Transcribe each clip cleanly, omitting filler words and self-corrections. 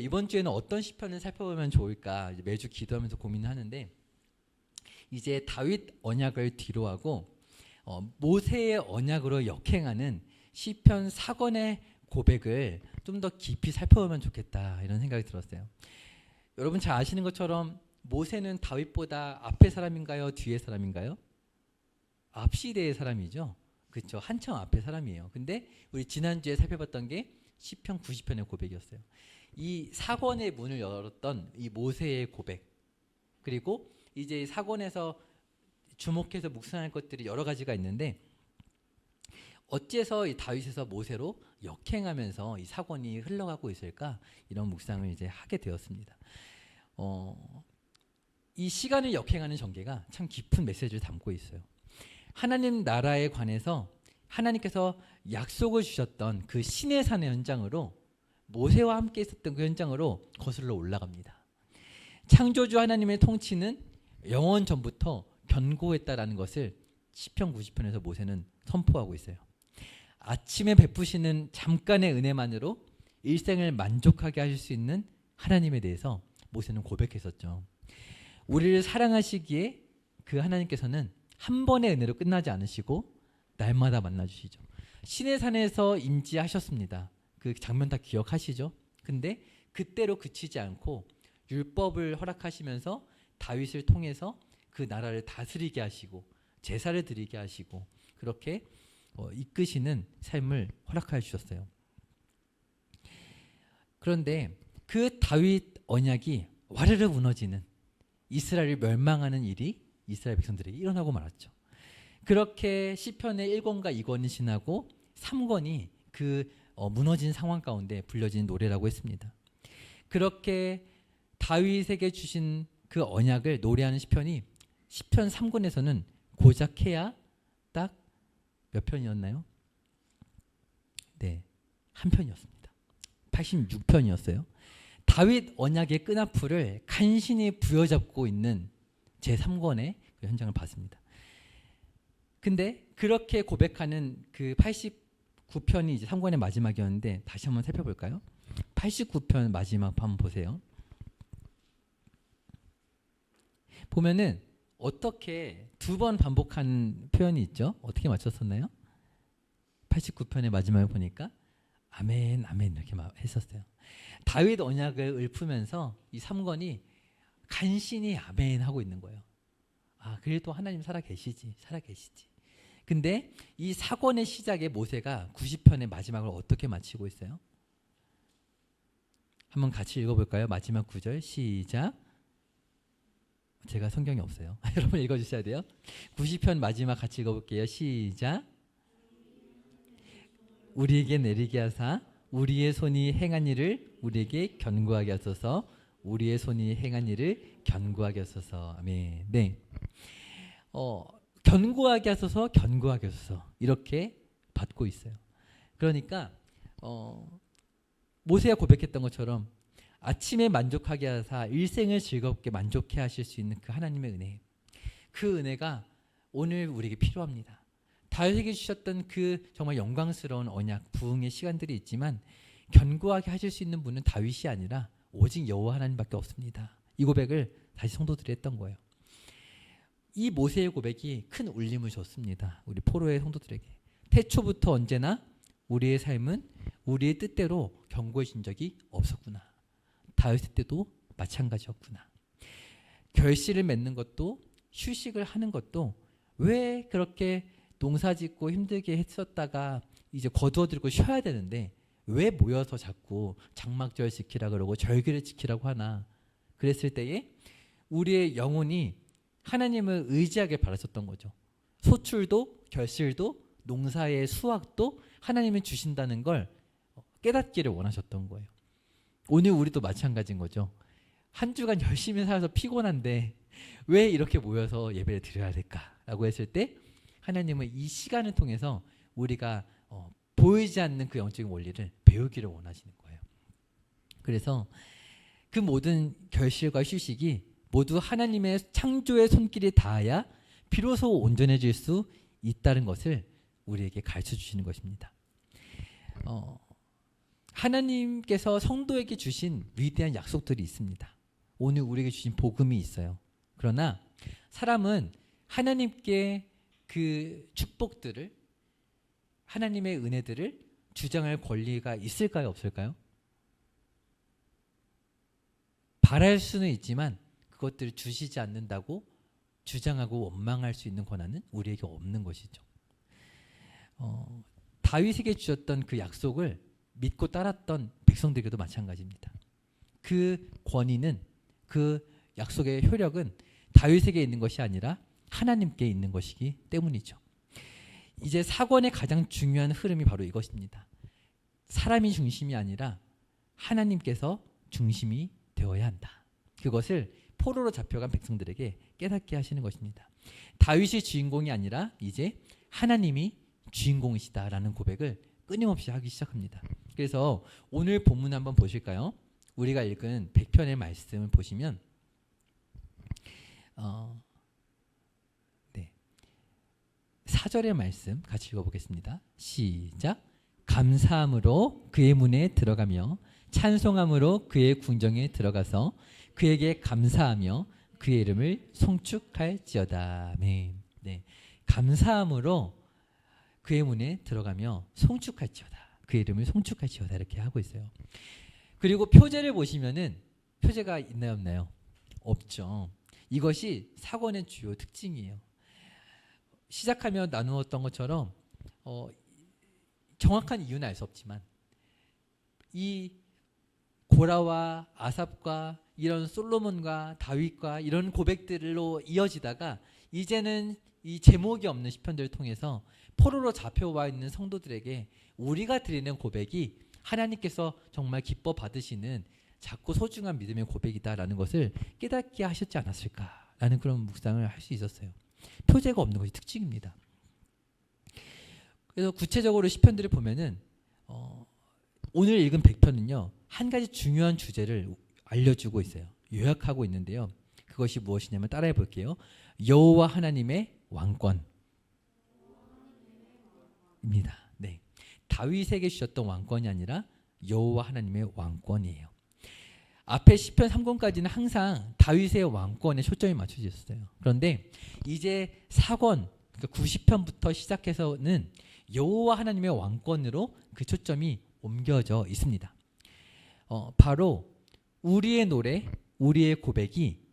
이번 주에는 어떤 시편을 살펴보면 좋을까 이제 매주 기도하면서 고민을 하는데, 이제 다윗 언약을 뒤로하고 모세의 언약으로 역행하는 시편 4권의 고백을 좀 더 깊이 살펴보면 좋겠다, 이런 생각이 들었어요. 여러분 잘 아시는 것처럼 모세는 다윗보다 앞의 사람인가요? 뒤의 사람인가요? 앞 시대의 사람이죠. 그렇죠. 한참 앞의 사람이에요. 근데 우리 지난주에 살펴봤던 게 시편 90편의 고백이었어요. 이 4권의 문을 열었던 이 모세의 고백, 그리고 이제 4권에서 주목해서 묵상할 것들이 여러 가지가 있는데, 어째서 이 다윗에서 모세로 역행하면서 이 4권이 흘러가고 있을까, 이런 묵상을 이제 하게 되었습니다. 이 시간을 역행하는 전개가 참 깊은 메시지를 담고 있어요. 하나님 나라에 관해서 하나님께서 약속을 주셨던 그 신의 산의 현장으로, 모세와 함께 있었던 그 현장으로 거슬러 올라갑니다. 창조주 하나님의 통치는 영원 전부터 견고했다라는 것을 시편 90편에서 모세는 선포하고 있어요. 아침에 베푸시는 잠깐의 은혜만으로 일생을 만족하게 하실 수 있는 하나님에 대해서 모세는 고백했었죠. 우리를 사랑하시기에 그 하나님께서는 한 번의 은혜로 끝나지 않으시고 날마다 만나주시죠. 신의 산에서 임재하셨습니다. 그 장면 다 기억하시죠? 근데 그때로 그치지 않고 율법을 허락하시면서 다윗을 통해서 그 나라를 다스리게 하시고 제사를 드리게 하시고 그렇게 이끄시는 삶을 허락하여 주셨어요. 그런데 그 다윗 언약이 와르르 무너지는, 이스라엘이 멸망하는 일이 이스라엘 백성들에게 일어나고 말았죠. 그렇게 시편의 1권과 2권이 지나고 3권이 그 무너진 상황 가운데 불려진 노래라고 했습니다. 그렇게 다윗에게 주신 그 언약을 노래하는 시편이 시편 3권에서는 고작 해야 딱 몇 편이었나요? 네, 한 편이었습니다. 86편이었어요. 다윗 언약의 끈앞풀을 간신히 부여잡고 있는 제3권의 그 현장을 봤습니다. 근데 그렇게 고백하는 그 89편이 이제 3권의 마지막이었는데, 다시 한번 살펴볼까요? 89편 마지막 한번 보세요. 보면은 어떻게 두 번 반복한 표현이 있죠? 어떻게 맞췄었나요? 89편의 마지막에 보니까 아멘 아멘 이렇게 했었어요. 다윗 언약을 읊으면서 이 3권이 간신히 아멘 하고 있는 거예요. 아, 그래도 하나님 살아계시지. 근데 이 4권의 시작에 모세가 90편의 마지막을 어떻게 마치고 있어요? 한번 같이 읽어볼까요? 마지막 9절 시작. 제가 성경이 없어요. 여러분 읽어주셔야 돼요. 90편 마지막 같이 읽어볼게요. 시작. 우리에게 내리게 하사 우리의 손이 행한 일을 우리에게 견고하게 하소서. 우리의 손이 행한 일을 견고하게 하소서. 아멘. 네. 견고하게 하소서, 견고하게 하소서, 이렇게 받고 있어요. 그러니까 모세가 고백했던 것처럼 아침에 만족하게 하사 일생을 즐겁게 만족해 하실 수 있는 그 하나님의 은혜, 그 은혜가 오늘 우리에게 필요합니다. 다윗에게 주셨던 그 정말 영광스러운 언약, 부흥의 시간들이 있지만 견고하게 하실 수 있는 분은 다윗이 아니라 오직 여호와 하나님밖에 없습니다. 이 고백을 다시 성도들이 했던 거예요. 이 모세의 고백이 큰 울림을 줬습니다. 우리 포로의 성도들에게. 태초부터 언제나 우리의 삶은 우리의 뜻대로 견고해진 적이 없었구나. 다윗의 때도 마찬가지였구나. 결실을 맺는 것도 휴식을 하는 것도 왜 그렇게 농사짓고 힘들게 했었다가 이제 거두어들고 쉬어야 되는데 왜 모여서 자꾸 장막절 지키라 그러고 절기를 지키라고 하나. 그랬을 때에 우리의 영혼이 하나님을 의지하게 바랐었던 거죠. 소출도 결실도 농사의 수확도 하나님이 주신다는 걸 깨닫기를 원하셨던 거예요. 오늘 우리도 마찬가지인 거죠. 한 주간 열심히 살아서 피곤한데 왜 이렇게 모여서 예배를 드려야 될까라고 했을 때 하나님은 이 시간을 통해서 우리가 보이지 않는 그 영적인 원리를 배우기를 원하시는 거예요. 그래서 그 모든 결실과 휴식이 모두 하나님의 창조의 손길이 닿아야 비로소 온전해질 수 있다는 것을 우리에게 가르쳐 주시는 것입니다. 하나님께서 성도에게 주신 위대한 약속들이 있습니다. 오늘 우리에게 주신 복음이 있어요. 그러나 사람은 하나님께 그 축복들을, 하나님의 은혜들을 주장할 권리가 있을까요, 없을까요? 바랄 수는 있지만 그것들을 주시지 않는다고 주장하고 원망할 수 있는 권한은 우리에게 없는 것이죠. 다윗에게 주셨던 그 약속을 믿고 따랐던 백성들에게도 마찬가지입니다. 그 권위는, 그 약속의 효력은 다윗에게 있는 것이 아니라 하나님께 있는 것이기 때문이죠. 이제 사건의 가장 중요한 흐름이 바로 이것입니다. 사람이 중심이 아니라 하나님께서 중심이 되어야 한다. 그것을 포로로 잡혀간 백성들에게 깨닫게 하시는 것입니다. 다윗이 주인공이 아니라 이제 하나님이 주인공이시다라는 고백을 끊임없이 하기 시작합니다. 그래서 오늘 본문 한번 보실까요? 우리가 읽은 100편의 말씀을 보시면 4절의 말씀 같이 읽어보겠습니다. 시작. 감사함으로 그의 문에 들어가며 찬송함으로 그의 궁정에 들어가서 그에게 감사하며 그의 이름을 송축할지어다. 아멘. 네. 감사함으로 그의 문에 들어가며 송축할지어다. 그의 이름을 송축할지어다. 이렇게 하고 있어요. 그리고 표제를 보시면은 표제가 있나요, 없나요? 없죠. 이것이 사권의 주요 특징이에요. 시작하며 나누었던 것처럼 정확한 이유는 알 수 없지만 이 고라와 아삽과 이런 솔로몬과 다윗과 이런 고백들로 이어지다가 이제는 이 제목이 없는 시편들을 통해서 포로로 잡혀와 있는 성도들에게 우리가 드리는 고백이 하나님께서 정말 기뻐 받으시는 작고 소중한 믿음의 고백이다라는 것을 깨닫게 하셨지 않았을까라는 그런 묵상을 할 수 있었어요. 표제가 없는 것이 특징입니다. 그래서 구체적으로 시편들을 보면은 오늘 읽은 100편은요 한 가지 중요한 주제를 알려주고 있어요. 요약하고 있는데요. 그것이 무엇이냐면 따라해 볼게요. 여호와 하나님의 왕권입니다. 네, 다윗에게 주셨던 왕권이 아니라 여호와 하나님의 왕권이에요. 앞에 시편 3권까지는 항상 다윗의 왕권에 초점이 맞춰져 있었어요. 그런데 이제 4권, 그러니까 90편부터 시작해서는 여호와 하나님의 왕권으로 그 초점이 옮겨져 있습니다. 바로 우리의 노래, 우리의 고백이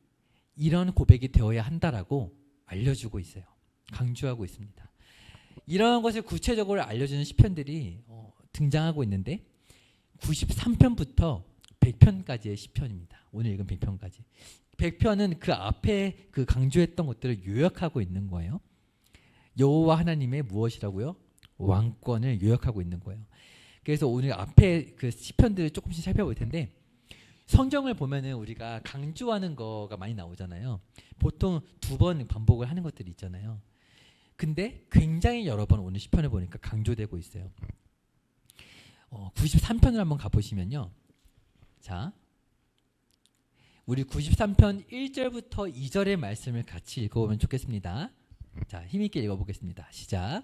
이런 고백이 되어야 한다라고 알려주고 있어요. 강조하고 있습니다. 이런 것을 구체적으로 알려주는 시편들이 등장하고 있는데 93편부터 100편까지의 시편입니다. 오늘 읽은 100편까지. 100편은 그 앞에 그 강조했던 것들을 요약하고 있는 거예요. 여호와 하나님의 무엇이라고요? 왕권을 요약하고 있는 거예요. 그래서 오늘 앞에 그 시편들을 조금씩 살펴볼 텐데 성경을 보면은 우리가 강조하는 거가 많이 나오잖아요. 보통 2번 반복을 하는 것들이 있잖아요. 근데 굉장히 여러 번 오늘 시편을 보니까 강조되고 있어요. 93편을 한번 가보시면요. 자, 우리 93편 1절부터 2절의 말씀을 같이 읽어보면 좋겠습니다. 자, 힘있게 읽어보겠습니다. 시작.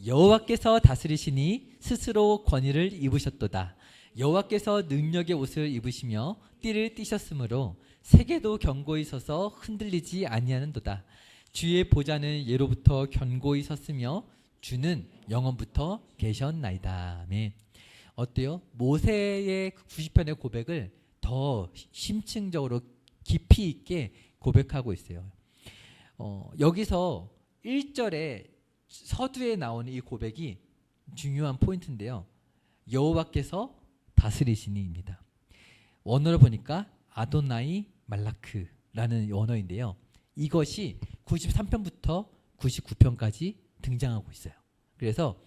여호와께서 다스리시니 스스로 권위를 입으셨도다. 여호와께서 능력의 옷을 입으시며 띠를 띠셨으므로 세계도 견고히 서서 흔들리지 아니하는도다. 주의 보좌는 예로부터 견고히 섰으며 주는 영원부터 계셨나이다. 아멘. 어때요? 모세의 90편의 고백을 더 심층적으로 깊이 있게 고백하고 있어요. 여기서 1절에 서두에 나오는 이 고백이 중요한 포인트인데요. 여호와께서 다스리시니입니다. 원어를 보니까 아도나이 말라크라는 원어인데요. 이것이 93편부터 99편까지 등장하고 있어요. 그래서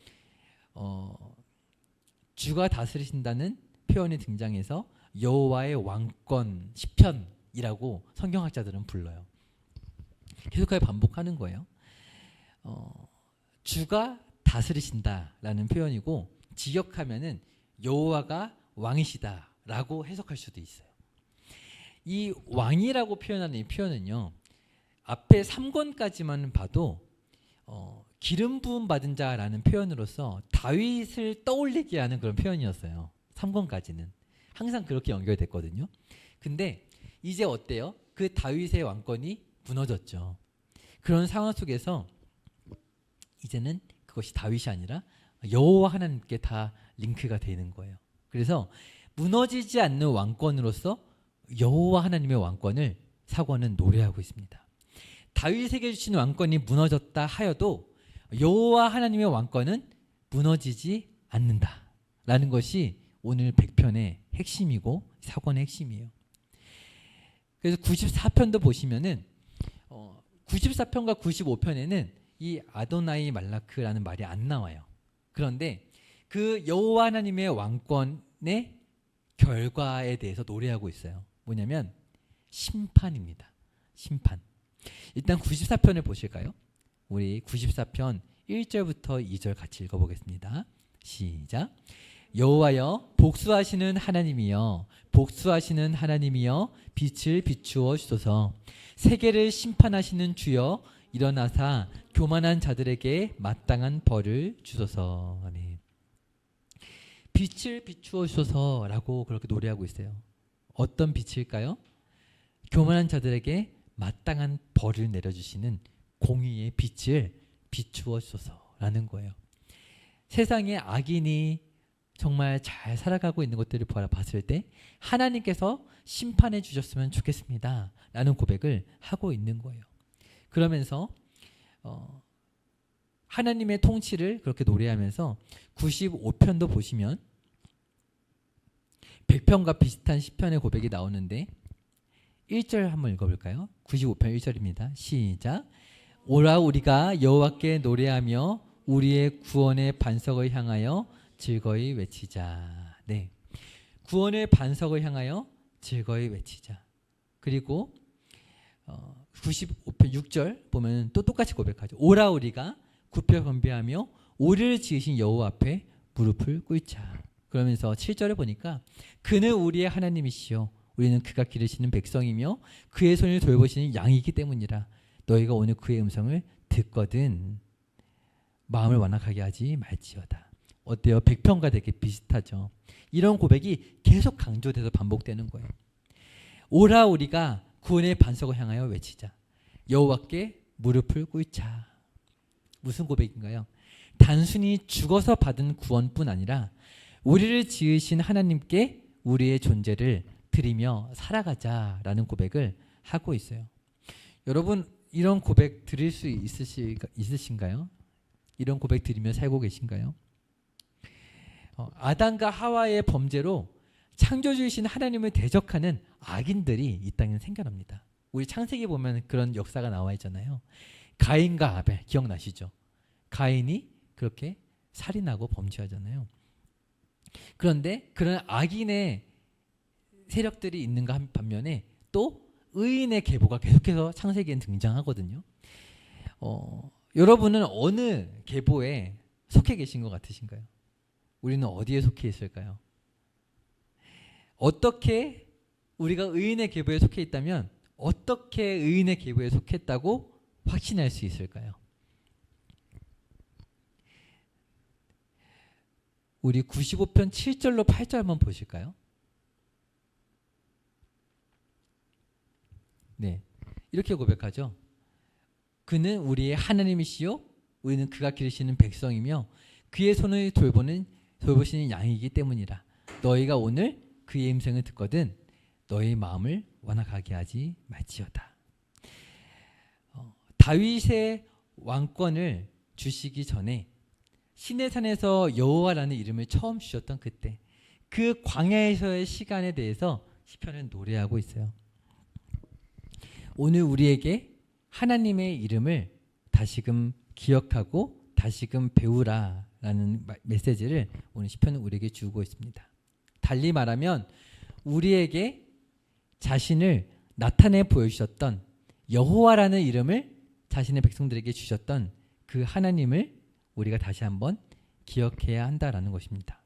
주가 다스리신다는 표현이 등장해서 여호와의 왕권 시편이라고 성경학자들은 불러요. 계속하게 반복하는 거예요. 주가 다스리신다라는 표현이고 직역하면은 여호와가 왕이시다라고 해석할 수도 있어요. 이 왕이라고 표현하는 이 표현은요. 앞에 3권까지만 봐도 기름 부음 받은 자라는 표현으로서 다윗을 떠올리게 하는 그런 표현이었어요. 3권까지는 항상 그렇게 연결됐거든요. 근데 이제 어때요? 그 다윗의 왕권이 무너졌죠. 그런 상황 속에서 이제는 그것이 다윗이 아니라 여호와 하나님께 다 링크가 되는 거예요. 그래서 무너지지 않는 왕권으로서 여호와 하나님의 왕권을 사권은 노래하고 있습니다. 다윗에게 주신 왕권이 무너졌다 하여도 여호와 하나님의 왕권은 무너지지 않는다라는 것이 오늘 100편의 핵심이고 사권의 핵심이에요. 그래서 94편도 보시면은 94편과 95편에는 이 아도나이 말라크라는 말이 안 나와요. 그런데 그 여호와 하나님의 왕권의 결과에 대해서 노래하고 있어요. 뭐냐면 심판입니다. 심판. 일단 94편을 보실까요? 우리 94편 1절부터 2절 같이 읽어보겠습니다. 시작. 여호와여 복수하시는 하나님이여 복수하시는 하나님이여 빛을 비추어 주소서. 세계를 심판하시는 주여 일어나사 교만한 자들에게 마땅한 벌을 주소서. 아멘. 빛을 비추어 주소서라고 그렇게 노래하고 있어요. 어떤 빛일까요? 교만한 자들에게 마땅한 벌을 내려주시는 공의의 빛을 비추어 주소서라는 거예요. 세상에 악인이 정말 잘 살아가고 있는 것들을 봤을 때 하나님께서 심판해 주셨으면 좋겠습니다 라는 고백을 하고 있는 거예요. 그러면서 하나님의 통치를 그렇게 노래하면서 95편도 보시면 100편과 비슷한 시편의 고백이 나오는데 1절 한번 읽어볼까요? 95편 1절입니다. 시작. 오라 우리가 여호와께 노래하며 우리의 구원의 반석을 향하여 즐거이 외치자. 네, 구원의 반석을 향하여 즐거이 외치자. 그리고 95편 6절 보면 또 똑같이 고백하죠. 오라 우리가 굽혀 건배하며 우리를 지으신 여호와 앞에 무릎을 꿇자. 그러면서 7절에 보니까 그는 우리의 하나님이시요 우리는 그가 기르시는 백성이며 그의 손을 돌보시는 양이기 때문이라. 너희가 오늘 그의 음성을 듣거든 마음을 완악하게 하지 말지어다. 어때요? 100편과 되게 비슷하죠. 이런 고백이 계속 강조돼서 반복되는 거예요. 오라 우리가 구원의 반석을 향하여 외치자. 여호와께 무릎을 꿇자. 무슨 고백인가요? 단순히 죽어서 받은 구원뿐 아니라 우리를 지으신 하나님께 우리의 존재를 드리며 살아가자라는 고백을 하고 있어요. 여러분 이런 고백 들을 수 있으신가요? 이런 고백 들으며 살고 계신가요? 아담과 하와의 범죄로 창조주이신 하나님을 대적하는 악인들이 이 땅에 생겨납니다. 우리 창세기 보면 그런 역사가 나와 있잖아요. 가인과 아벨 기억나시죠? 가인이 그렇게 살인하고 범죄하잖아요. 그런데 그런 악인의 세력들이 있는가 반면에 또 의인의 계보가 계속해서 창세기엔 등장하거든요. 여러분은 어느 계보에 속해 계신 것 같으신가요? 우리는 어디에 속해 있을까요? 어떻게 우리가 의인의 계보에 속해 있다면 어떻게 의인의 계보에 속했다고 확신할 수 있을까요? 우리 95편 7절로 8절 한번 보실까요? 네, 이렇게 고백하죠. 그는 우리의 하나님이시요 우리는 그가 기르시는 백성이며 그의 손을 돌보시는 양이기 때문이라. 너희가 오늘 그의 음성을 듣거든 너희 마음을 완악하게 하지 말지어다. 다윗의 왕권을 주시기 전에 시내산에서 여호와라는 이름을 처음 주셨던 그때 그 광야에서의 시간에 대해서 시편은 노래하고 있어요. 오늘 우리에게 하나님의 이름을 다시금 기억하고 다시금 배우라라는 메시지를 오늘 시편은 우리에게 주고 있습니다. 달리 말하면 우리에게 자신을 나타내 보여주셨던 여호와라는 이름을 자신의 백성들에게 주셨던 그 하나님을 우리가 다시 한번 기억해야 한다라는 것입니다.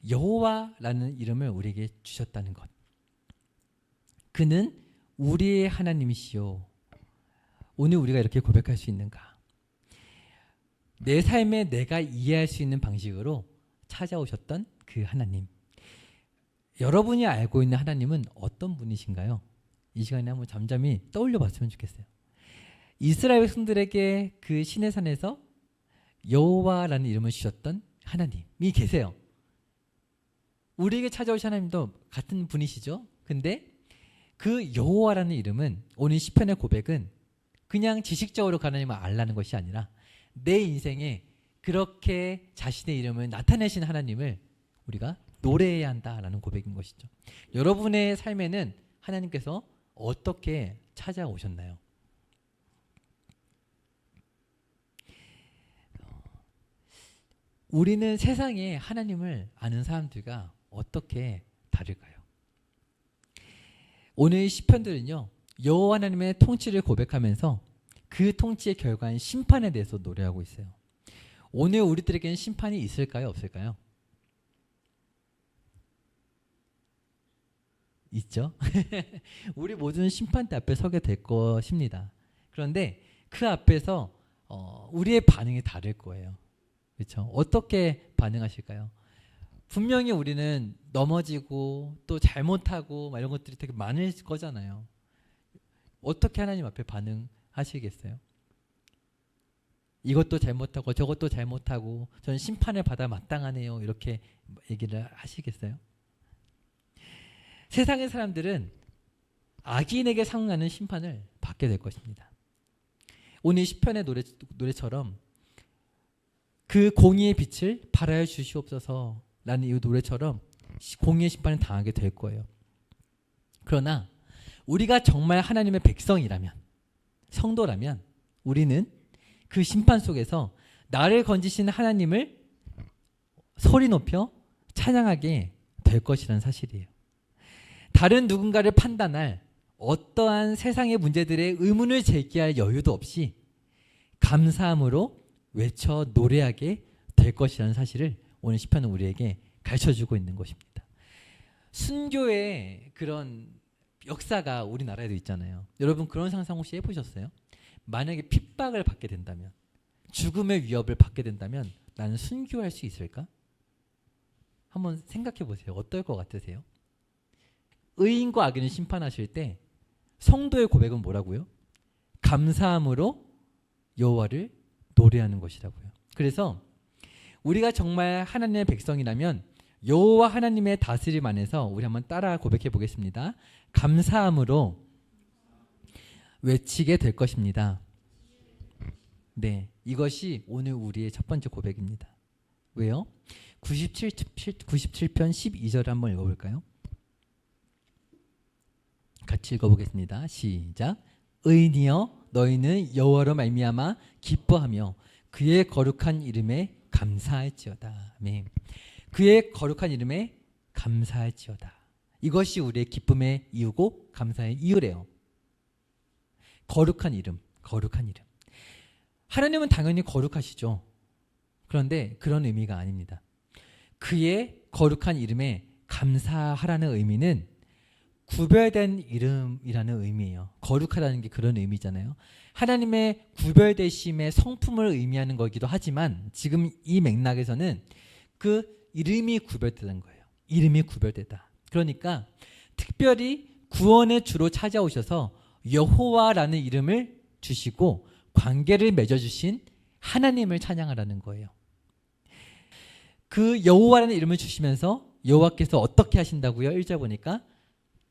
여호와라는 이름을 우리에게 주셨다는 것. 그는 우리의 하나님이시요. 오늘 우리가 이렇게 고백할 수 있는가? 내 삶에 내가 이해할 수 있는 방식으로 찾아오셨던 그 하나님. 여러분이 알고 있는 하나님은 어떤 분이신가요? 이 시간에 한번 잠잠히 떠올려 봤으면 좋겠어요. 이스라엘 백성들에게 그 시내 산에서 여호와라는 이름을 주셨던 하나님이 계세요. 우리에게 찾아오신 하나님도 같은 분이시죠. 근데 그 여호와라는 이름은, 오늘 시편의 고백은 그냥 지식적으로 그 하나님을 알라는 것이 아니라 내 인생에 그렇게 자신의 이름을 나타내신 하나님을 우리가 노래해야 한다라는 고백인 것이죠. 여러분의 삶에는 하나님께서 어떻게 찾아오셨나요? 우리는 세상에 하나님을 아는 사람들과 어떻게 다를까요? 오늘 시편들은요, 여호와 하나님의 통치를 고백하면서 그 통치의 결과인 심판에 대해서 노래하고 있어요. 오늘 우리들에게는 심판이 있을까요, 없을까요? 있죠. 우리 모두는 심판대 앞에 서게 될 것입니다. 그런데 그 앞에서 우리의 반응이 다를 거예요. 그렇죠? 어떻게 반응하실까요? 분명히 우리는 넘어지고 또 잘못하고 막 이런 것들이 되게 많을 거잖아요. 어떻게 하나님 앞에 반응하시겠어요? 이것도 잘못하고 저것도 잘못하고 저는 심판을 받아 마땅하네요. 이렇게 얘기를 하시겠어요? 세상의 사람들은 악인에게 상응하는 심판을 받게 될 것입니다. 오늘 시편의 노래처럼 그 공의의 빛을 발하여 주시옵소서 라는 이 노래처럼 공의의 심판을 당하게 될 거예요. 그러나 우리가 정말 하나님의 백성이라면, 성도라면 우리는 그 심판 속에서 나를 건지신 하나님을 소리 높여 찬양하게 될 것이라는 사실이에요. 다른 누군가를 판단할 어떠한 세상의 문제들의 의문을 제기할 여유도 없이 감사함으로 외쳐 노래하게 될 것이라는 사실을 오늘 시편은 우리에게 가르쳐주고 있는 것입니다. 순교의 그런 역사가 우리나라에도 있잖아요. 여러분 그런 상상 혹시 해보셨어요? 만약에 핍박을 받게 된다면, 죽음의 위협을 받게 된다면 나는 순교할 수 있을까? 한번 생각해 보세요. 어떨 것 같으세요? 의인과 악인을 심판하실 때 성도의 고백은 뭐라고요? 감사함으로 여호와를 노래하는 것이라고요. 그래서 우리가 정말 하나님의 백성이라면 여호와 하나님의 다스림 안에서 우리 한번 따라 고백해 보겠습니다. 감사함으로 외치게 될 것입니다. 네, 이것이 오늘 우리의 첫 번째 고백입니다. 왜요? 97편 12절 한번 읽어볼까요? 같이 읽어보겠습니다. 시작. 의인이여 너희는 여호와로 말미암아 기뻐하며 그의 거룩한 이름에 감사할지어다. 아멘. 그의 거룩한 이름에 감사할지어다. 이것이 우리의 기쁨의 이유고 감사의 이유래요. 거룩한 이름, 거룩한 이름. 하나님은 당연히 거룩하시죠. 그런데 그런 의미가 아닙니다. 그의 거룩한 이름에 감사하라는 의미는 구별된 이름이라는 의미예요. 거룩하다는 게 그런 의미잖아요. 하나님의 구별되심의 성품을 의미하는 거기도 하지만 지금 이 맥락에서는 그 이름이 구별되는 거예요. 이름이 구별되다. 그러니까 특별히 구원의 주로 찾아오셔서 여호와라는 이름을 주시고 관계를 맺어주신 하나님을 찬양하라는 거예요. 그 여호와라는 이름을 주시면서 여호와께서 어떻게 하신다고요? 1절 보니까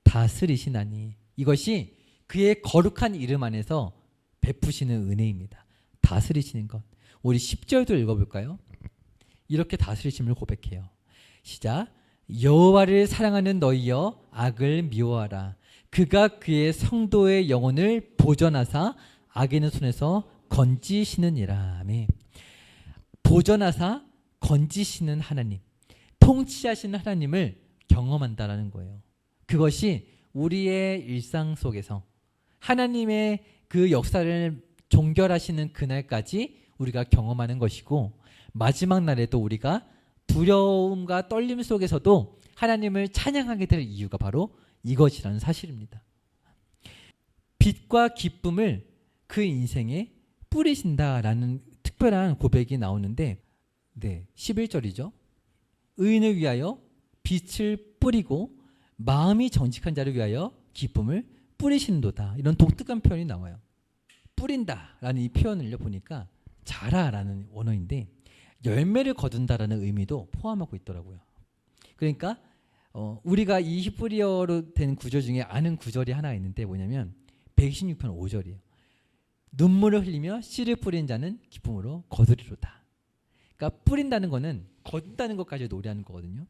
다스리시나니. 이것이 그의 거룩한 이름 안에서 베푸시는 은혜입니다. 다스리시는 것. 우리 10절도 읽어볼까요? 이렇게 다스리심을 고백해요. 시작. 여호와를 사랑하는 너희여 악을 미워하라. 그가 그의 성도의 영혼을 보전하사 악인의 손에서 건지시느니라. 아멘. 보전하사 건지시는 하나님, 통치하시는 하나님을 경험한다라는 거예요. 그것이 우리의 일상 속에서 하나님의 그 역사를 종결하시는 그날까지 우리가 경험하는 것이고, 마지막 날에도 우리가 두려움과 떨림 속에서도 하나님을 찬양하게 될 이유가 바로 이것이라는 사실입니다. 빛과 기쁨을 그 인생에 뿌리신다라는 특별한 고백이 나오는데, 네, 11절이죠. 의인을 위하여 빛을 뿌리고 마음이 정직한 자를 위하여 기쁨을 뿌리시는도다. 이런 독특한 표현이 나와요. 뿌린다라는 이 표현을 보니까 자라라는 원어인데 열매를 거둔다라는 의미도 포함하고 있더라고요. 그러니까 우리가 이 히브리어로 된 구절 중에 아는 구절이 하나 있는데 뭐냐면 126편 5절이에요. 눈물을 흘리며 씨를 뿌린 자는 기쁨으로 거두리로다. 그러니까 뿌린다는 거는 거둔다는 것까지 노래하는 거거든요.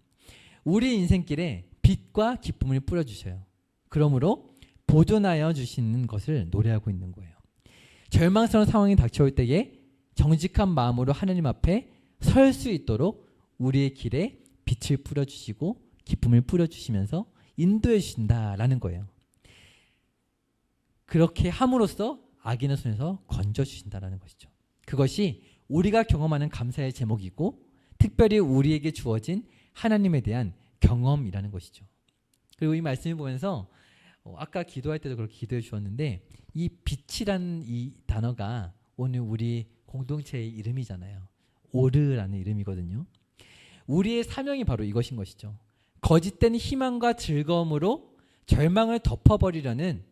우리 인생길에 빛과 기쁨을 뿌려주셔요. 그러므로 보존하여 주시는 것을 노래하고 있는 거예요. 절망스러운 상황이 닥쳐올 때에 정직한 마음으로 하나님 앞에 설 수 있도록 우리의 길에 빛을 뿌려주시고 기쁨을 뿌려주시면서 인도해 주신다라는 거예요. 그렇게 함으로써 악인의 손에서 건져주신다라는 것이죠. 그것이 우리가 경험하는 감사의 제목이고 특별히 우리에게 주어진 하나님에 대한 경험이라는 것이죠. 그리고 이 말씀을 보면서 아까 기도할 때도 그렇게 기도해 주셨는데 이 빛이라는 이 단어가 오늘 우리 공동체의 이름이잖아요. 오르라는 이름이거든요. 우리의 사명이 바로 이것인 것이죠. 거짓된 희망과 즐거움으로 절망을 덮어버리려는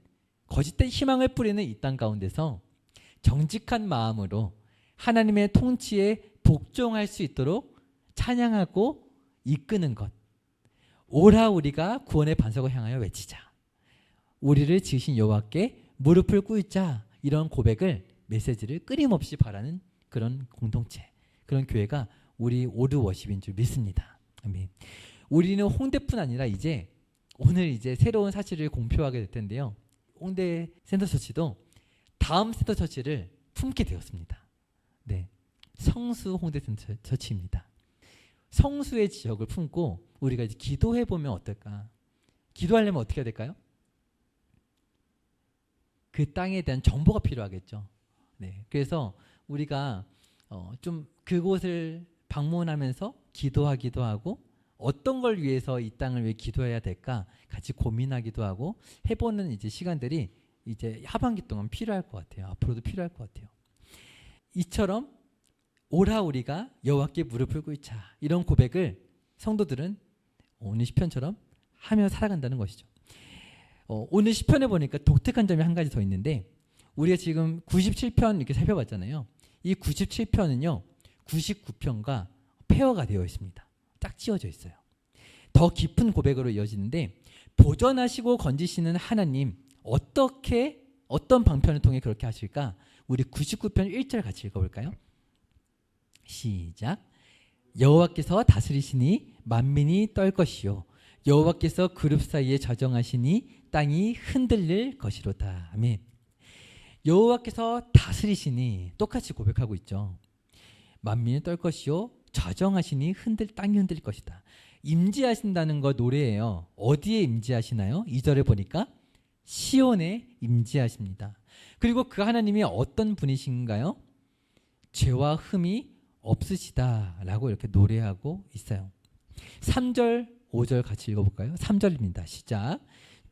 거짓된 희망을 뿌리는 이 땅 가운데서 정직한 마음으로 하나님의 통치에 복종할 수 있도록 찬양하고 이끄는 것. 오라 우리가 구원의 반석을 향하여 외치자. 우리를 지으신 여호와께 무릎을 꿇자. 이런 고백을 메시지를 끊임없이 바라는 그런 공동체, 그런 교회가 우리 오르 워십인 줄 믿습니다. 아멘. 우리는 홍대뿐 아니라 오늘 이제 새로운 사실을 공표하게 될 텐데요. 홍대 센터처치도 다음 센터처치를 품게 되었습니다. 네, 성수 홍대 센터처치입니다. 성수의 지역을 품고 우리가 이제 기도해 보면 어떨까? 기도하려면 어떻게 해야 될까요? 그 땅에 대한 정보가 필요하겠죠. 네, 그래서 우리가 좀 그곳을 방문하면서 기도하기도 하고 어떤 걸 위해서 이 땅을 왜 기도해야 될까 같이 고민하기도 하고 해보는 이제 시간들이 이제 하반기 동안 필요할 것 같아요. 앞으로도 필요할 것 같아요. 이처럼 오라 우리가 여호와께 무릎을 꿇자 이런 고백을 성도들은 오늘 시편처럼 하며 살아간다는 것이죠. 오늘 시편에 보니까 독특한 점이 한 가지 더 있는데 우리가 지금 97편 이렇게 살펴봤잖아요. 이 97편은요 99편과 페어가 되어 있습니다. 딱 지어져 있어요. 더 깊은 고백으로 이어지는데 보존하시고 건지시는 하나님 어떤 방편을 통해 그렇게 하실까? 우리 99편 1절 같이 읽어볼까요? 시작. 여호와께서 다스리시니 만민이 떨 것이요 여호와께서 그룹 사이에 저정하시니 땅이 흔들릴 것이로다. 아멘. 여호와께서 다스리시니 똑같이 고백하고 있죠. 만민이 떨 것이요 저정하시니 땅이 흔들릴 것이다. 임재하신다는 거 노래예요. 어디에 임재하시나요? 2절에 보니까 시온에 임재하십니다. 그리고 그 하나님이 어떤 분이신가요? 죄와 흠이 없으시다라고 이렇게 노래하고 있어요. 3절, 5절 같이 읽어볼까요? 3절입니다. 시작.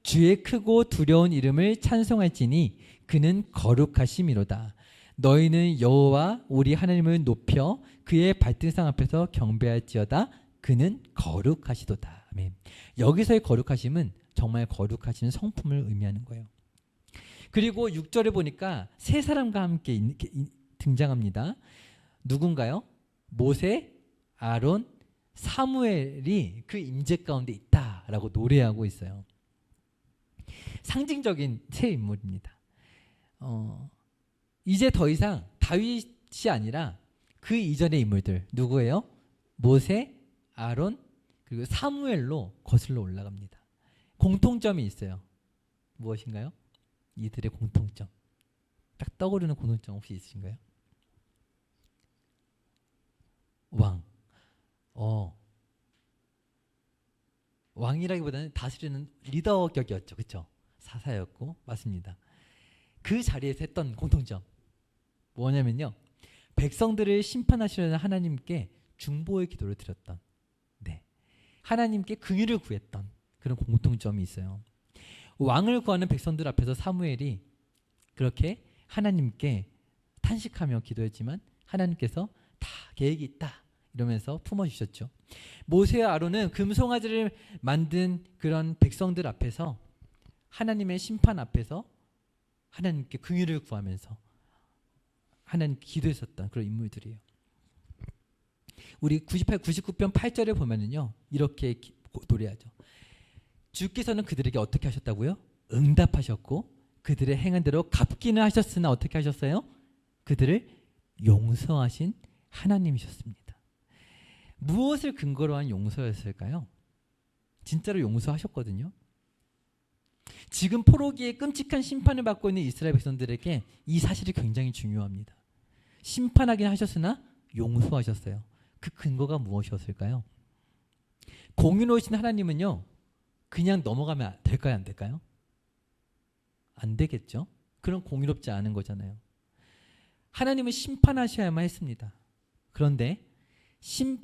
주의 크고 두려운 이름을 찬송할지니 그는 거룩하심이로다. 너희는 여호와 우리 하나님을 높여 그의 발등상 앞에서 경배할지어다. 그는 거룩하시도다. 아멘. 여기서의 거룩하심은 정말 거룩하신 성품을 의미하는 거예요. 그리고 6절에 보니까 세 사람과 함께 등장합니다. 누군가요? 모세, 아론, 사무엘이 그 임재 가운데 있다라고 노래하고 있어요. 상징적인 세 인물입니다. 이제 더 이상 다윗이 아니라 그 이전의 인물들 누구예요? 모세, 아론, 그리고 사무엘로 거슬러 올라갑니다. 공통점이 있어요. 무엇인가요? 이들의 공통점. 딱 떠오르는 공통점 혹시 있으신가요? 왕. 왕이라기보다는 다스리는 리더 격이었죠. 그렇죠? 사사였고 맞습니다. 그 자리에서 했던 공통점 뭐냐면요. 백성들을 심판하시려는 하나님께 중보의 기도를 드렸던 하나님께 긍휼을 구했던 그런 공통점이 있어요. 왕을 구하는 백성들 앞에서 사무엘이 그렇게 하나님께 탄식하며 기도했지만 하나님께서 다 계획이 있다 이러면서 품어주셨죠. 모세와 아론은 금송아지를 만든 그런 백성들 앞에서 하나님의 심판 앞에서 하나님께 긍휼을 구하면서 하나님께 기도했었던 그런 인물들이에요. 우리 99편 8절에 보면은요 이렇게 노래하죠. 주께서는 그들에게 어떻게 하셨다고요? 응답하셨고 그들의 행한 대로 갚기는 하셨으나 어떻게 하셨어요? 그들을 용서하신 하나님이셨습니다. 무엇을 근거로 한 용서였을까요? 진짜로 용서하셨거든요. 지금 포로기에 끔찍한 심판을 받고 있는 이스라엘 백성들에게 이 사실이 굉장히 중요합니다. 심판하긴 하셨으나 용서하셨어요. 그 근거가 무엇이었을까요? 공의로우신 하나님은요 그냥 넘어가면 될까요? 안 될까요? 안 되겠죠. 그런 공의롭지 않은 거잖아요. 하나님은 심판하셔야만 했습니다. 그런데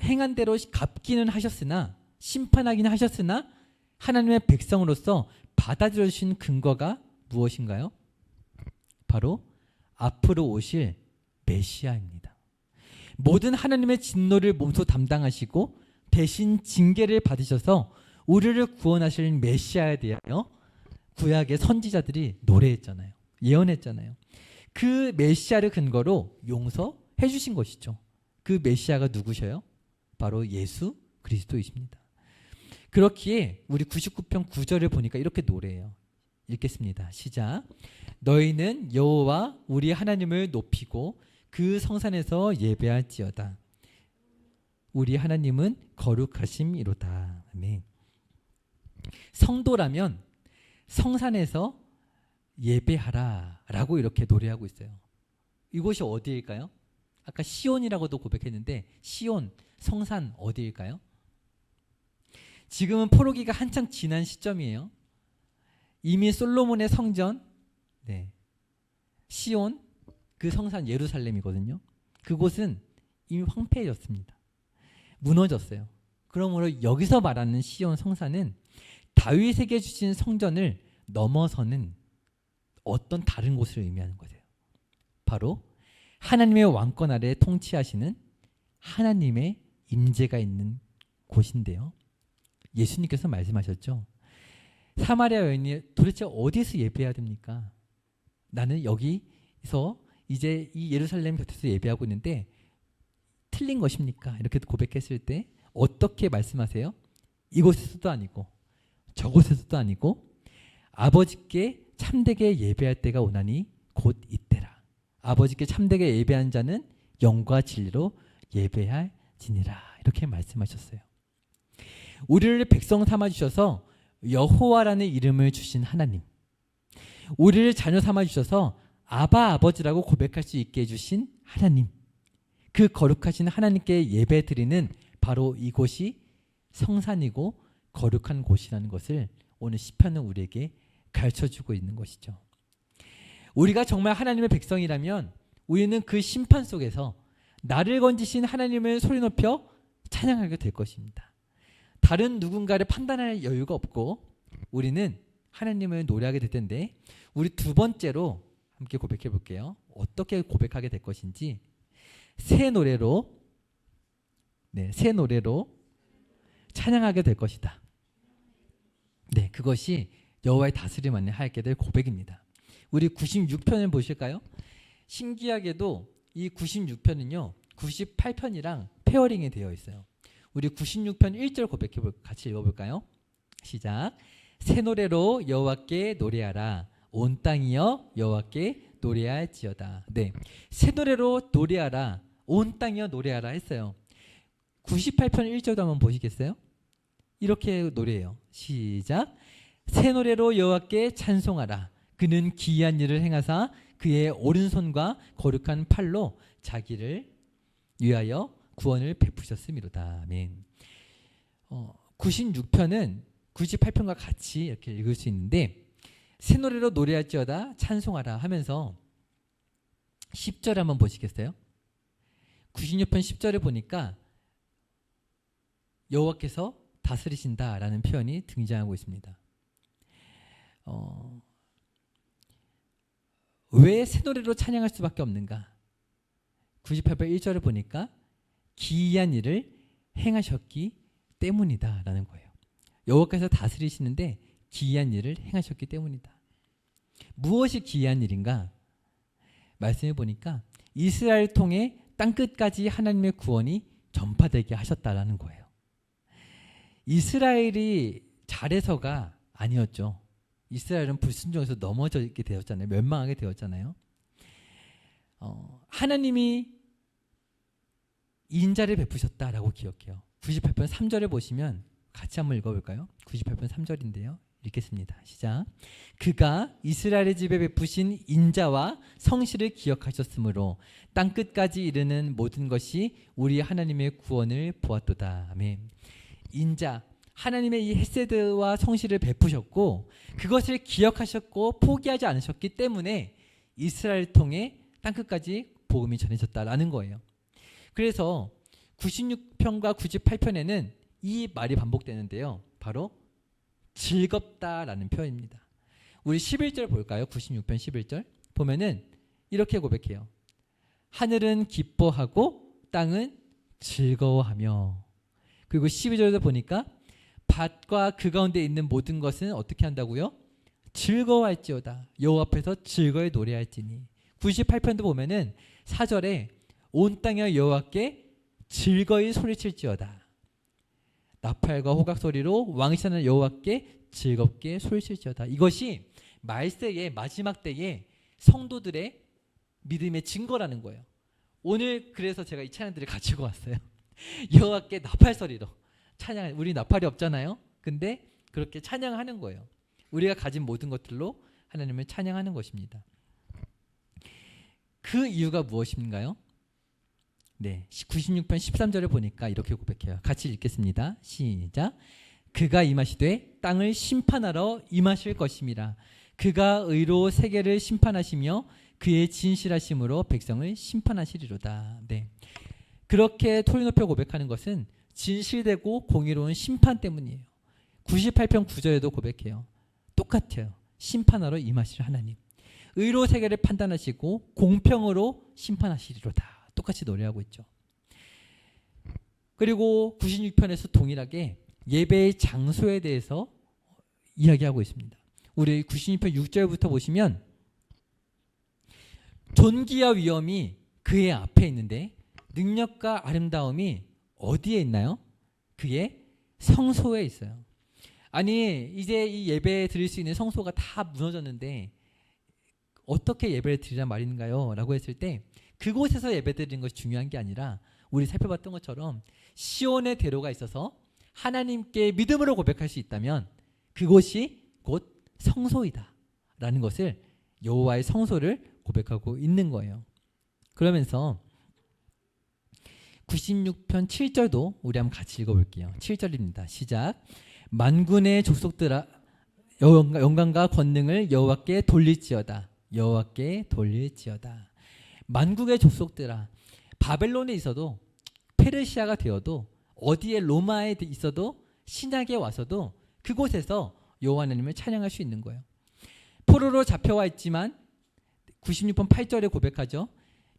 행한 대로 갚기는 하셨으나 심판하기는 하셨으나 하나님의 백성으로서 받아들여 주신 근거가 무엇인가요? 바로 앞으로 오실 메시아입니다. 모든 하나님의 진노를 몸소 담당하시고 대신 징계를 받으셔서 우리를 구원하실 메시아에 대하여 구약의 선지자들이 노래했잖아요. 예언했잖아요. 그 메시아를 근거로 용서해 주신 것이죠. 그 메시아가 누구셔요? 바로 예수 그리스도이십니다. 그렇기에 우리 99편 9절을 보니까 이렇게 노래해요. 읽겠습니다. 시작. 너희는 여호와 우리 하나님을 높이고 그 성산에서 예배할지어다. 우리 하나님은 거룩하심이로다. 아멘. 성도라면 성산에서 예배하라 라고 이렇게 노래하고 있어요. 이곳이 어디일까요? 아까 시온이라고도 고백했는데 시온, 성산 어디일까요? 지금은 포로기가 한창 지난 시점이에요. 이미 솔로몬의 성전, 시온, 그 성산 예루살렘이거든요. 그곳은 이미 황폐해졌습니다. 무너졌어요. 그러므로 여기서 말하는 시온 성산은 다윗에게 주신 성전을 넘어서는 어떤 다른 곳을 의미하는 거예요. 바로 하나님의 왕권 아래 통치하시는 하나님의 임재가 있는 곳인데요. 예수님께서 말씀하셨죠. 사마리아 여인이 도대체 어디서 예배해야 됩니까? 나는 여기서 이제 이 예루살렘 곁에서 예배하고 있는데 틀린 것입니까? 이렇게 고백했을 때 어떻게 말씀하세요? 이곳에서도 아니고 저곳에서도 아니고 아버지께 참되게 예배할 때가 오나니 곧 이때라. 아버지께 참되게 예배한 자는 영과 진리로 예배할지니라. 이렇게 말씀하셨어요. 우리를 백성 삼아주셔서 여호와라는 이름을 주신 하나님, 우리를 자녀 삼아주셔서 아바 아버지라고 고백할 수 있게 해주신 하나님, 그 거룩하신 하나님께 예배드리는 바로 이곳이 성산이고 거룩한 곳이라는 것을 오늘 시편은 우리에게 가르쳐주고 있는 것이죠. 우리가 정말 하나님의 백성이라면 우리는 그 심판 속에서 나를 건지신 하나님을 소리 높여 찬양하게 될 것입니다. 다른 누군가를 판단할 여유가 없고 우리는 하나님을 노래하게 될 텐데, 우리 두 번째로 함께 고백해 볼게요. 어떻게 고백하게 될 것인지. 새 노래로 찬양하게 될 것이다. 네, 그것이 여호와의 다스림 안에 하게 될 고백입니다. 우리 96편을 보실까요? 신기하게도 이 96편은요 98편이랑 페어링이 되어 있어요. 우리 96편 1절 같이 읽어볼까요? 시작. 새 노래로 여호와께 노래하라. 온 땅이여 여호와께 노래할지어다. 네, 새 노래로 노래하라. 온 땅이여 노래하라 했어요. 98편 1절도 한번 보시겠어요? 이렇게 노래해요. 시작. 새 노래로 여호와께 찬송하라. 그는 기이한 일을 행하사 그의 오른손과 거룩한 팔로 자기를 위하여 구원을 베푸셨음이로다. 아멘. 96편은 98편과 같이 이렇게 읽을 수 있는데, 새 노래로 노래할지어다 찬송하라 하면서 10절 한번 보시겠어요? 96편 10절에 보니까 여호와께서 다스리신다라는 표현이 등장하고 있습니다. 왜 새 노래로 찬양할 수밖에 없는가? 98편 1절을 보니까 기이한 일을 행하셨기 때문이다라는 거예요. 여호와께서 다스리시는데 기이한 일을 행하셨기 때문이다. 무엇이 기이한 일인가? 말씀해 보니까 이스라엘을 통해 땅끝까지 하나님의 구원이 전파되게 하셨다라는 거예요. 이스라엘이 잘해서가 아니었죠. 이스라엘은 불순종에서 넘어지게 되었잖아요. 멸망하게 되었잖아요. 하나님이 인자를 베푸셨다라고 기억해요. 98편 3절을 보시면 같이 한번 읽어볼까요? 98편 3절인데요. 읽겠습니다. 시작. 그가 이스라엘의 집에 베푸신 인자와 성실을 기억하셨으므로 땅끝까지 이르는 모든 것이 우리 하나님의 구원을 보았도다. 아멘. 인자, 하나님의 이 헤세드와 성실을 베푸셨고 그것을 기억하셨고 포기하지 않으셨기 때문에 이스라엘을 통해 땅끝까지 복음이 전해졌다라는 거예요. 그래서 96편과 98편에는 이 말이 반복되는데요. 바로 즐겁다라는 표현입니다. 우리 11절 볼까요? 96편 11절 보면은 이렇게 고백해요. 하늘은 기뻐하고 땅은 즐거워하며. 그리고 12절도 보니까 밭과 그 가운데 있는 모든 것은 어떻게 한다고요? 즐거워할지어다. 여호와 앞에서 즐거이 노래할지니. 98편도 보면은 4절에 온 땅의 여호와께 즐거이 소리칠지어다. 나팔과 호각 소리로 왕이시는 여호와께 즐겁게 소리칠지어다. 이것이 말세의 마지막 때에 성도들의 믿음의 증거라는 거예요. 오늘 그래서 제가 이 찬양들을 가지고 왔어요. 여호와께 나팔 소리로 찬양. 우리 나팔이 없잖아요. 근데 그렇게 찬양하는 거예요. 우리가 가진 모든 것들로 하나님을 찬양하는 것입니다. 그 이유가 무엇인가요? 네, 96편 13절을 보니까 이렇게 고백해요. 같이 읽겠습니다. 시작. 그가 임하시되 땅을 심판하러 임하실 것임이라. 그가 의로 세계를 심판하시며 그의 진실하심으로 백성을 심판하시리로다. 네, 그렇게 소리 높여 고백하는 것은 진실되고 공의로운 심판 때문이에요. 98편 9절에도 고백해요. 똑같아요. 심판하러 임하실 하나님. 의로 세계를 판단하시고 공평으로 심판하시리로다. 똑같이 노래하고 있죠. 그리고 96편에서 동일하게 예배의 장소에 대해서 이야기하고 있습니다. 우리 96편 6절부터 보시면 존귀와 위엄이 그의 앞에 있는데 능력과 아름다움이 어디에 있나요? 그의 성소에 있어요. 아니 이제 이 예배 드릴 수 있는 성소가 다 무너졌는데 어떻게 예배를 드리란 말인가요? 라고 했을 때 그곳에서 예배 드리는 것이 중요한 게 아니라 우리 살펴봤던 것처럼 시온의 대로가 있어서 하나님께 믿음으로 고백할 수 있다면 그곳이 곧 성소이다 라는 것을 여호와의 성소를 고백하고 있는 거예요. 그러면서 96편 7절도 우리 한번 같이 읽어볼게요. 7절입니다. 시작. 만군의 족속들아 영광과 권능을 여호와께 돌릴지어다. 여호와께 돌릴지어다. 만국의 족속들아, 바벨론에 있어도 페르시아가 되어도 어디에 로마에 있어도 신약에 와서도 그곳에서 여호와 하나님을 찬양할 수 있는 거예요. 포로로 잡혀와 있지만 96편 8절에 고백하죠.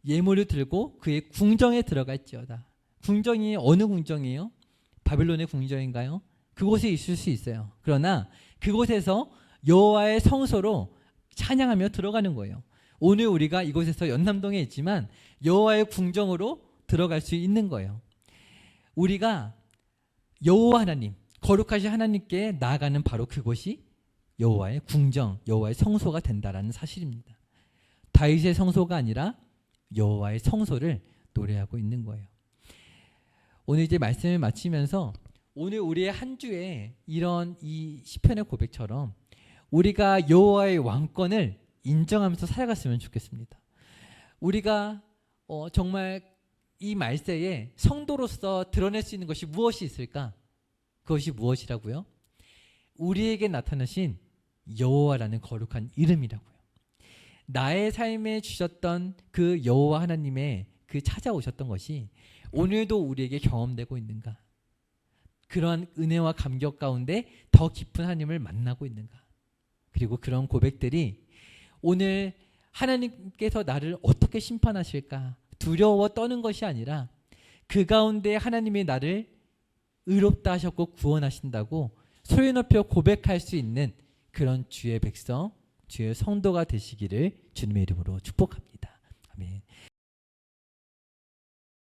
예물을 들고 그의 궁정에 들어갈지어다. 궁정이 어느 궁정이에요? 바벨론의 궁정인가요? 그곳에 있을 수 있어요. 그러나 그곳에서 여호와의 성소로 찬양하며 들어가는 거예요. 오늘 우리가 이곳에서 연남동에 있지만 여호와의 궁정으로 들어갈 수 있는 거예요. 우리가 여호와 하나님, 거룩하신 하나님께 나아가는 바로 그곳이 여호와의 궁정, 여호와의 성소가 된다라는 사실입니다. 다윗의 성소가 아니라 여호와의 성소를 노래하고 있는 거예요. 오늘 이제 말씀을 마치면서 오늘 우리의 한 주에 이런 이 시편의 고백처럼 우리가 여호와의 왕권을 인정하면서 살아갔으면 좋겠습니다. 우리가 정말 이 말세에 성도로서 드러낼 수 있는 것이 무엇이 있을까? 그것이 무엇이라고요? 우리에게 나타나신 여호와라는 거룩한 이름이라고요. 나의 삶에 주셨던 그 여호와 하나님의 그 찾아오셨던 것이 오늘도 우리에게 경험되고 있는가? 그러한 은혜와 감격 가운데 더 깊은 하나님을 만나고 있는가? 그리고 그런 고백들이 오늘 하나님께서 나를 어떻게 심판하실까 두려워 떠는 것이 아니라 그 가운데 하나님이 나를 의롭다 하셨고 구원하신다고 소리 높여 고백할 수 있는 그런 주의 백성, 주의 성도가 되시기를 주님의 이름으로 축복합니다. 아멘.